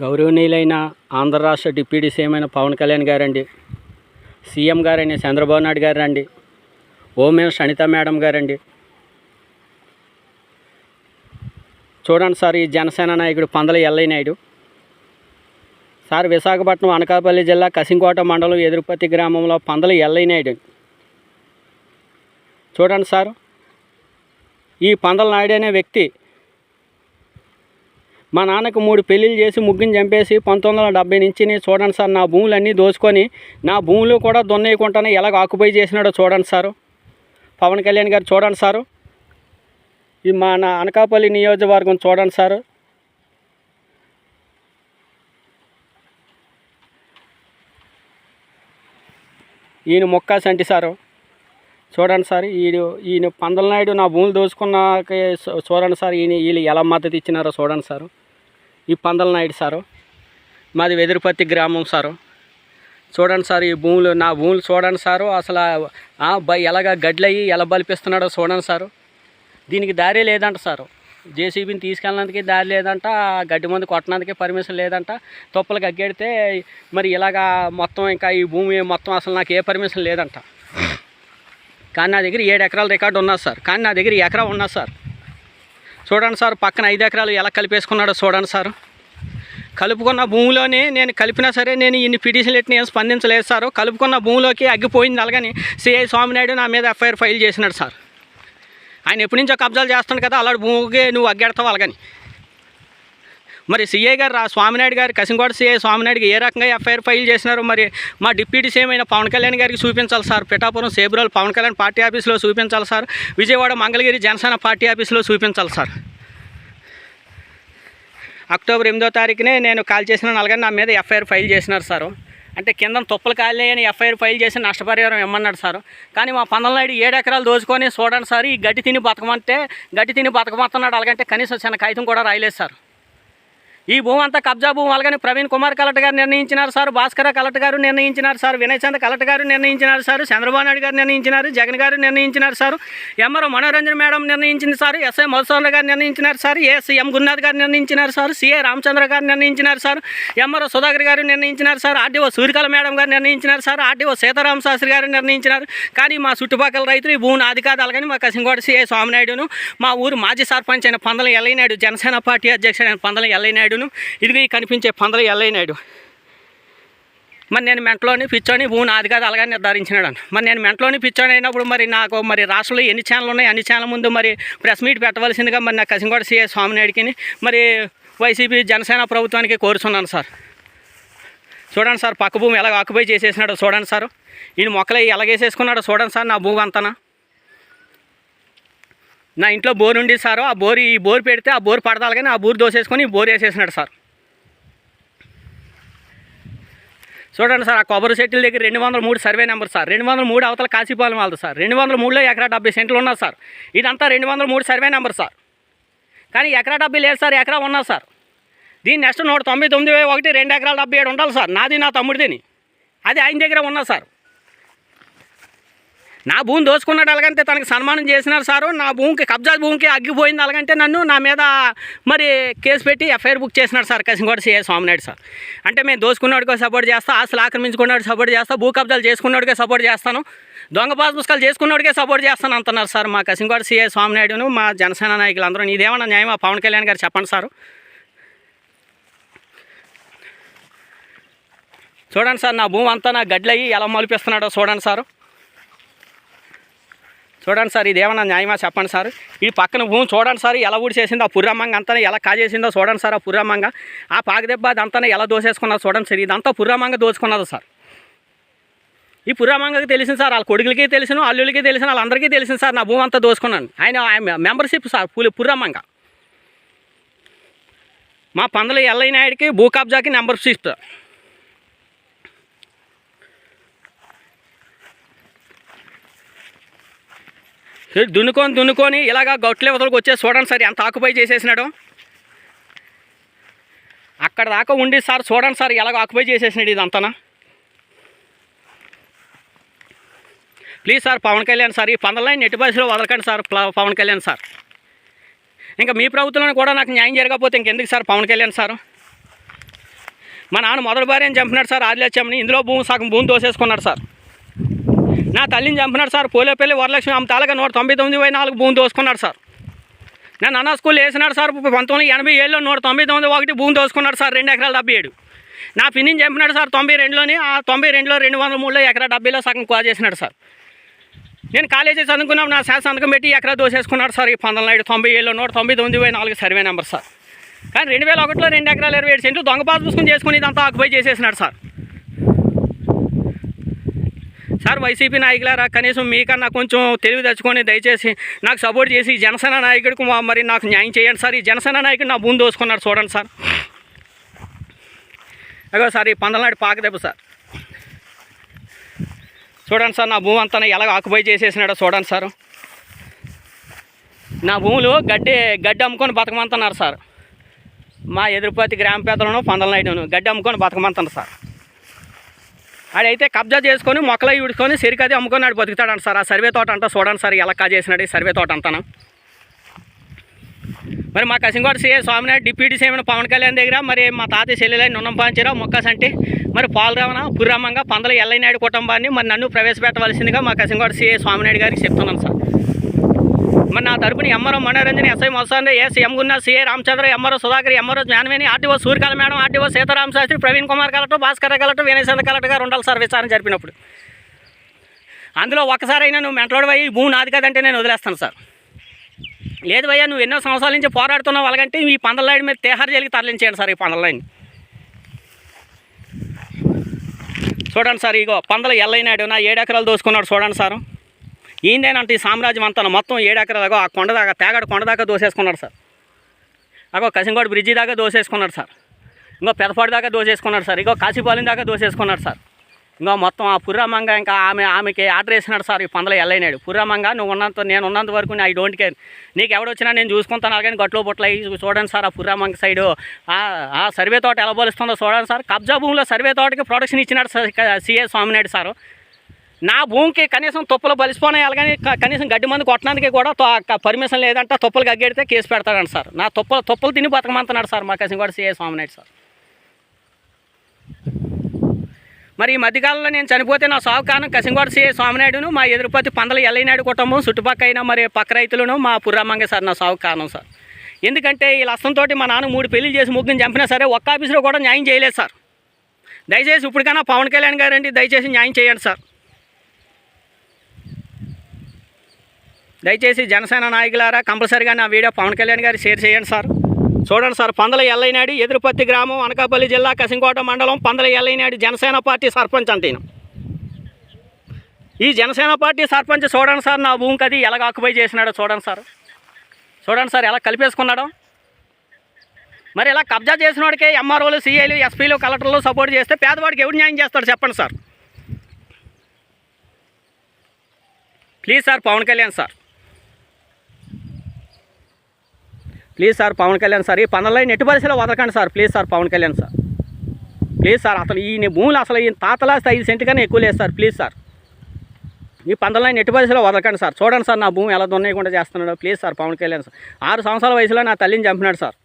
గౌరవనీయులైన ఆంధ్ర రాష్ట్ర deputy CM అయిన పవన్ కళ్యాణ్ గారండి, సీఎం గారైన చంద్రబాబు నాయుడు గారండి, హోమ్ మినిస్టర్ అనిత మేడం గారండి. చూడండి సార్, ఈ జనసేన నాయకుడు పందల ఎల్లయ్య నాయుడు సార్, విశాఖపట్నం అనకాపల్లి జిల్లా కసింకోట మండలం ఎదురుపతి గ్రామంలో పందల ఎల్లయ్య నాయుడు. చూడండి సార్, ఈ పందల నాయుడు అనే వ్యక్తి మా నాన్నకు 3 పెళ్ళిళ్ళు చేసి ముగ్గుని చంపేసి 1970 నుంచి చూడండి సార్, నా భూములన్నీ దోచుకొని నా భూములు కూడా దున్నేయకుండానే ఎలాగ ఆక్యుపై చేసినాడో చూడండి సారు పవన్ కళ్యాణ్ గారు. చూడండి సారు, ఈ మా నా అనకాపల్లి నియోజకవర్గం చూడండి సారు. ఈయన మొక్కా సంటి సారు. చూడండి సార్, ఈయన పందల నాయుడు నా భూములు దోచుకున్నాక చూడండి సార్, వీళ్ళు ఎలా మద్దతు ఇచ్చినారో చూడండి సారు. ఈ పందల నాయుడు సారు, మాది వెదురుపత్తి గ్రామం సారు. చూడండి సార్, ఈ భూములు నా భూములు చూడండి సారు. అసలు ఎలాగ గడ్లయ్యి ఎలా బలిపిస్తున్నాడో చూడండి సారు. దీనికి దారి లేదంట సారు, జేసీబీని తీసుకెళ్ళడానికి దారి లేదంట, గడ్డి మందు కొట్టడానికి పర్మిషన్ లేదంట. తొప్పలు గగ్గెడితే మరి ఇలాగా మొత్తం ఇంకా ఈ భూమి మొత్తం అసలు నాకు ఏ పర్మిషన్ లేదంట. కానీ నా దగ్గర 7 ఎకరాల రికార్డు ఉన్నది సార్, కానీ నా దగ్గర ఎకరా ఉన్నది సార్. చూడండి సార్, పక్కన 5 ఎకరాలు ఎలా కలిపేసుకున్నాడో చూడండి సార్. కలుపుకున్న భూమిలోనే నేను కలిపినా సరే నేను ఇన్ని పిటిషన్లు ఎట్టిన ఏం స్పందించలేదు సార్. కలుపుకున్న భూమిలోకి అగ్గిపోయింది అలాగని సిఐ స్వామినాయుడు నా మీద ఎఫ్ఐఆర్ ఫైల్ చేసినాడు సార్. ఆయన ఎప్పటి నుంచో కబ్జాలు చేస్తాడు కదా, అలాంటి భూమికి నువ్వు అగ్గెడతావు అలాగని. మరి సిఐ గారు స్వామినాయుడు గారు, కసింకోట సిఐ స్వామినాయుడికి ఏ రకంగా ఎఫ్ఐఆర్ ఫైల్ చేసినారు మరి మా డిప్యూటీ సీఎం అయిన పవన్ కళ్యాణ్ గారికి చూపించాలి సార్. పిఠాపురం సేబ్రోల్ పవన్ కళ్యాణ్ పార్టీ ఆఫీస్లో చూపించాలి సార్. విజయవాడ మంగళగిరి జనసేన పార్టీ ఆఫీస్లో చూపించాలి సార్. అక్టోబర్ 8వ తారీఖునే నేను కాల్ చేసిన అలాగని నా మీద ఎఫ్ఐఆర్ ఫైల్ చేసినారు సారు. అంటే కింద తొప్పలు కాలినాయని ఎఫ్ఐఆర్ ఫైల్ చేసి నష్టపరిహారం ఇమ్మన్నాడు సారు. కానీ మా పందల నాయుడు 7 ఎకరాలు దోచుకొని చూడండి సార్, ఈ గడ్డి తిని బతకమంటున్నాడు. అలాగంటే కనీసం చిన్న కాగితం కూడా రాయలేదు సార్. ఈ భూమి అంతా కబ్జా భూమి అలాగని ప్రవీణ్ కుమార్ కలెక్టర్ గారు నిర్ణయించినారు సార్, భాస్కర కలెక్టర్ గారు నిర్ణయించినారు సార్, వినయ్ చంద్ర కలెక్టర్ గారు నిర్ణయించినారు సార్, చంద్రబాబు నాయుడు గారు నిర్ణయించినారు, జగన్ గారు నిర్ణయించినారు సార్, ఎంఆర్ఓ మనోరంజన్ మేడం నిర్ణయించింది సార్, ఎస్ఐ మధుసూదన్ గారు నిర్ణయించినారు సార్, ఎం గురునాథ్ గారు నిర్ణయించినారు సార్, సిఐ రామచంద్ర గారు నిర్ణయించినారు సార్, ఎంఆర్ఓ సుధాకర్ గారు నిర్ణయించినారు సార్, ఆర్డీఓ సూర్యకళ మేడం గారు నిర్ణయించినారు సార్, ఆర్డీఓ సీతారామ శాస్త్రి గారు నిర్ణయించినారు. కానీ మా చుట్టుపక్కల రైతులు ఈ భూమి నాది కాదు అలాగని మా కసింకోట సిఐ స్వామినాయుడును, మా ఊరు మాజీ సర్పంచ్ అయిన పందల ఎల్లయ్య నాయుడు, జనసేన పార్టీ అధ్యక్షుడైన పందల ఎల్లయ్య నాయుడును, ఇది కనిపించే పందల ఎల్లయ్య నాయుడు. మరి నేను మెంట్లోని పిచ్చోని భూమి నాది కాదు అలాగే నిర్ధారించినాడు. మరి నేను మెంట్లోని పిచ్చోని అయినప్పుడు మరి నాకు మరి రాష్ట్రంలో ఎన్ని ఛానల్ ఉన్నాయి, అన్ని ఛానల్ ముందు మరి ప్రెస్ మీట్ పెట్టవలసిందిగా మరి నా కసింకోట సిఐ స్వామినాయుడికి మరి వైసీపీ జనసేన ప్రభుత్వానికి కోరుచున్నాను సార్. చూడండి సార్, పక్క భూమి ఎలాగ ఆక్యుపై చేసేసినాడో చూడండి సార్. ఈయన మొక్కలు ఎలాగేసేసుకున్నాడో చూడండి సార్. నా భూమి అంతనా, నా ఇంట్లో బోర్ ఉంది సారు. ఈ బోర్ పెడితే ఆ బోర్ పడతాలి కానీ ఆ బోర్ దోసేసుకొని ఈ బోర్ వేసేసినాడు సార్. చూడండి సార్, ఆ కొబ్బరి చెట్ల దగ్గర 203 సర్వే నెంబర్ సార్. 203 అవతల కాశీపాలెం వాళ్ళది సార్. 203లో ఎకరా 70 సెంట్లు ఉన్నది సార్. ఇదంతా 203 సర్వే నెంబర్ సార్. కానీ ఎకరా 70 లేదు సార్, ఎకరా ఉన్నది సార్. దీని నెక్స్ట్ 199/1 2 ఎకరాల 77 ఉండాలి సార్. నాది నా తమ్ముడిదిని, అది ఆయన దగ్గర ఉన్నది సార్. నా భూమి దోచుకున్నాడు అలాగంటే తనకు సన్మానం చేసినారు సారు. నా భూమికి కబ్జా భూమికి అగ్గిపోయింది అలాగంటే నా మీద మరి కేసు పెట్టి ఎఫ్ఐఆర్ బుక్ చేసినాడు sir Kasimkota CI Swami Naidu sir. అంటే మేము దోచుకున్నాడికో సపోర్ట్ చేస్తా, ఆస్తులు ఆక్రమించుకున్నాడు సపోర్ట్ చేస్తా, భూ కబ్జాలు చేసుకున్నాడికే సపోర్ట్ చేస్తాను, దొంగ పాస్ పుస్తకాలు చేసుకున్నాడికే సపోర్ట్ చేస్తాను అంటున్నారు సార్ మా కసింకోట సిఐ స్వామినాయుడును, మా జనసేన నాయకులందరూ. ఇదేమన్నా న్యాయమా పవన్ కళ్యాణ్ గారు చెప్పండి సారు. చూడండి సార్, నా భూమి అంతా నా గడ్లయ్యి ఎలా మలిపిస్తున్నాడో చూడండి సారు. చూడండి సార్, ఇదేమన్నా న్యాయమా చెప్పండి సార్. ఈ పక్కన భూమి చూడండి సార్, ఎలా ఊడిసేసిందో ఆ పుర్రమ్మంగ అంతా ఎలా కాజేసిందో చూడండి సార్. ఆ పుర్రమ్మంగ ఆ పాకదెబ్బ అదంతా ఎలా దోసేసుకున్నదో చూడండి సార్. ఇదంతా పుర్రమ్మంగ దోచుకున్నది సార్. ఈ పుర్రమ్మంగకి తెలిసింది సార్, వాళ్ళ కొడుకులకి తెలిసిన, అల్లులకి తెలిసిన, వాళ్ళందరికీ తెలిసింది సార్ నా భూమి అంతా దోచుకున్నాను. ఆయన మెంబర్షిప్ సార్ పుర్రమ్మంగ. మా పందల ఎల్లయ్య నాయుడికి భూ కబ్జాకి మెంబర్షిప్. దున్నుకొని ఇలాగా గౌట్లే వదలకు వచ్చేసి చూడండి సార్ ఎంత ఆక్యుపై చేసేసినాడు. అక్కడ దాకా ఉండి సార్ చూడండి సార్ ఎలాగ ఆక్యుపై చేసేసినాడు ఇదంతా. Please sir Pawan Kalyan sir, ఈ పందలని నెట్టి బస్సులో వదలకండి సార్ పవన్ కళ్యాణ్ సార్. ఇంకా మీ ప్రభుత్వంలో కూడా నాకు న్యాయం జరగకపోతే ఇంకెందుకు సార్ పవన్ కళ్యాణ్ సారు. మా నాన్న మొదటి భార్యని చంపినాడు సార్ ఆదిలక్ష్మిని. ఇందులో సగం భూమి దోసేసుకున్నాడు సార్. నా తల్లిని చంపినాడు సార్. పోలేపల్లి వరలక్ష్మి ఆమె తాలూకా 199/4 భూమి దోసుకున్నాడు సార్. నేను అన్న స్కూల్ వేసినాడు సార్. 1987లో 199/1 భూమి దోసుకున్నాడు సార్. 2 ఎకరాల 77. నా పిన్నిని చంపినాడు సార్ 92లోని. ఆ 92లో 203లో ఎకరా 70లో సగం చేసినాడు సార్. నేను కాలేజీ చదువుకున్నాను. నా శాస సంతకం పెట్టి ఎకరా దోసేసుకున్నాడు సార్. ఈ పందలనాయుడు 97లో 199/4 సర్వే నెంబర్ సార్. కానీ 2001లో 2 ఎకరాల 27 సెంట్లు దొంగ పాస్ పుస్తకం చేసుకుని ఇదంతా ఆక్యుపై చేసేసినాడు సార్. సార్ వైసీపీ నాయకులారా, కనీసం మీకన్నా కొంచెం తెలివి తెచ్చుకొని దయచేసి నాకు సపోర్ట్ చేసి జనసేన నాయకుడికి మరి నాకు న్యాయం చేయండి సార్. ఈ జనసేన నాయకుడు నా భూమి దోసుకున్నాడు చూడండి సార్. అగో సార్ ఈ పందలనాడు పాకదెబ్బ సార్. చూడండి సార్ నా భూమి అంతా ఎలా ఆక్యుపై చేసేసినాడో చూడండి సార్. నా భూములు గడ్డి అమ్ముకొని బతకమంటున్నారు సార్. మా ఎదురుపతి గ్రామ పెద్దలను పందలనాయుడును గడ్డి అమ్ముకొని బతకమంటున్నారు సార్. ఆడైతే కబ్జా చేసుకొని మొక్కలు ఉడుకొని సిరికది అమ్ముకొని ఆడు బతుకుతాడంట సార్. ఆ సర్వే తోట అంతా చూడండి సార్ ఎలా చేసినాడు ఈ సర్వే తోట అంతా. మరి మా Kasingoda CA Swaminaidu deputy CM Pawan Kalyan దగ్గర మరి మా తాతయ్య చెల్లెలై నున్నం పాంచారావు మొక్కసంటి మరి పాలరావణ పుర్రమ్మంగా పందల ఎల్లయ్యనాయుడు కుటుంబాన్ని మరి నన్ను ప్రవేశపెట్టవలసిందిగా మా కసింగోడ సీఏ స్వామినాయుడు గారికి చెప్తున్నాను సార్. మరి నా తరపున ఎంఆర్ఓ మనోరంజన్, ఎస్ఐ మొత్తాన్ని, M Gunna, CA Ramachandra, MRO Sudhakar, MRO Gnanaveni, RTO Suryakala madam, RTO Sitarama Sastri, Praveen Kumar collector, Bhaskar collector, Vinayachandra collector గారు ఉండాలి సార్ విచారణ జరిపినప్పుడు. అందులో ఒక్కసారైనా నువ్వు మెంటలోడు పోయి భూమి నాది కదంటే నేను వదిలేస్తాను సార్. లేదు భయ్యా నువ్వు ఎన్నో సంవత్సరాల నుంచి పోరాడుతున్నావు వాళ్ళకంటే ఈ పందలనాయుడు మీద తేహార్ జైలుకి తరలించేయండి సార్. ఈ పందలనాయుడిని చూడండి సార్. ఇగో పందల ఎల్లయ్యనాయుడు నా 7 ఎకరాలు దోసుకున్నాడు చూడండి సార్. ఏందేనంటే ఈ సామ్రాజ్యం అంతా మొత్తం 7 ఎకరాలు ఆ కొండ దాకా తేగడ కొండ దాకా దోసేసుకున్నాడు సార్. అగో కసింగోడ బ్రిడ్జి దాకా దోసేసుకున్నాడు సార్. ఇంకో పెదపాడు దాకా దోసేసుకున్నాడు సార్. ఇగో కాశీపాలెం దాకా దోసేసుకున్నాడు సార్. ఇంకో మొత్తం ఆ పుర్రమంగ ఇంకా ఆమెకి ఆర్డర్ వేసినాడు సార్. ఈ పందల ఎల్లయ్యనాయుడు పుర్రమంగ నువ్వు నేను ఉన్నంత వరకు ఐ డోంట్ కేర్, నీకు ఎవడొచ్చినా నేను చూసుకుంటాను కానీ గట్లో బొట్ల చూడండి సార్. ఆ పుర్రమంగ సైడు ఆ సర్వే తోట ఎలా పోలిస్తుందో చూడండి సార్. కబ్జా భూమిలో సర్వే తోటకి ప్రొడక్షన్ ఇచ్చినాడు సార్ సీఏ స్వామినాయుడు సారు. నా భూమికి కనీసం తుప్పలు బలిసిపోయినాయాలి కానీ కనీసం గడ్డి మంది కొట్టడానికి కూడా పర్మిషన్ లేదంటే తుప్పలు గగ్గెడితే కేసు పెడతాడంట సార్. నా తుప్పలు తిని బతకమంటున్నాడు సార్ మా కసింగోడ సీఏ స్వామినాయుడు సార్. మరి ఈ మధ్యకాలంలో నేను చనిపోతే నా సాగు కారణం కసింగోడ సీఏ స్వామినాయుడును, మా ఎదురుపతి పందల ఎల్లయ్యనాయుడు కుటుంబం, చుట్టుపక్కల అయినా మరి పక్క రైతులను, మా పుర్రమ్మంగ సార్ నా సాగు కారణం సార్. ఎందుకంటే ఈ లక్షంతో మా నాన్న 3 పెళ్లి చేసి ముగ్గురిని చంపినా సరే ఒక్క ఆఫీసులో కూడా న్యాయం చేయలేదు సార్. దయచేసి ఇప్పటికైనా పవన్ కళ్యాణ్ గారండి దయచేసి న్యాయం చేయండి సార్. దయచేసి జనసేన నాయకులారా కంపల్సరీగా నా వీడియో పవన్ కళ్యాణ్ గారు షేర్ చేయండి సార్. చూడండి సార్ పందల ఎల్లయ్యనాయుడు ఎదురుపత్తి గ్రామం, అనకాపల్లి జిల్లా, కసింకోట మండలం, పందల ఎల్లయ్యనాయుడు జనసేన పార్టీ సర్పంచ్ అంతేను. ఈ జనసేన పార్టీ సర్పంచ్ చూడండి సార్ నా భూమికి అది ఎలా ఆక్యుపై చేసినాడో చూడండి సార్. చూడండి సార్ ఎలా కలిపేసుకున్నాడో. మరి ఇలా కబ్జా చేసిన వాడికే ఎంఆర్ఓలు, సిఐలు, ఎస్పీలు, కలెక్టర్లు సపోర్ట్ చేస్తే పేదవాడికి ఎవరు న్యాయం చేస్తాడు చెప్పండి sir. Please sir Pawan Kalyan sir, please sir Pawan Kalyan sir. ఈ పనులని ఎట్టి పరిస్థితిలో వదలకండి sir. Please sir Pawan Kalyan sir, please sir. అసలు ఈ భూములు అసలు ఈ తాతలాస్తే 5 సెంట్ కన్నా ఎక్కువ లేదు సార్. ప్లీజ్ సార్ ఈ పనులని ఎట్టి పరిస్థితిలో వదలకండి సార్. చూడండి సార్ నా భూమి ఎలా దున్నేయకుండా చేస్తున్నాడో. Please sir Pawan Kalyan sir. 6 సంవత్సరాల వయసులో నా తల్లిని చంపినాడు సార్.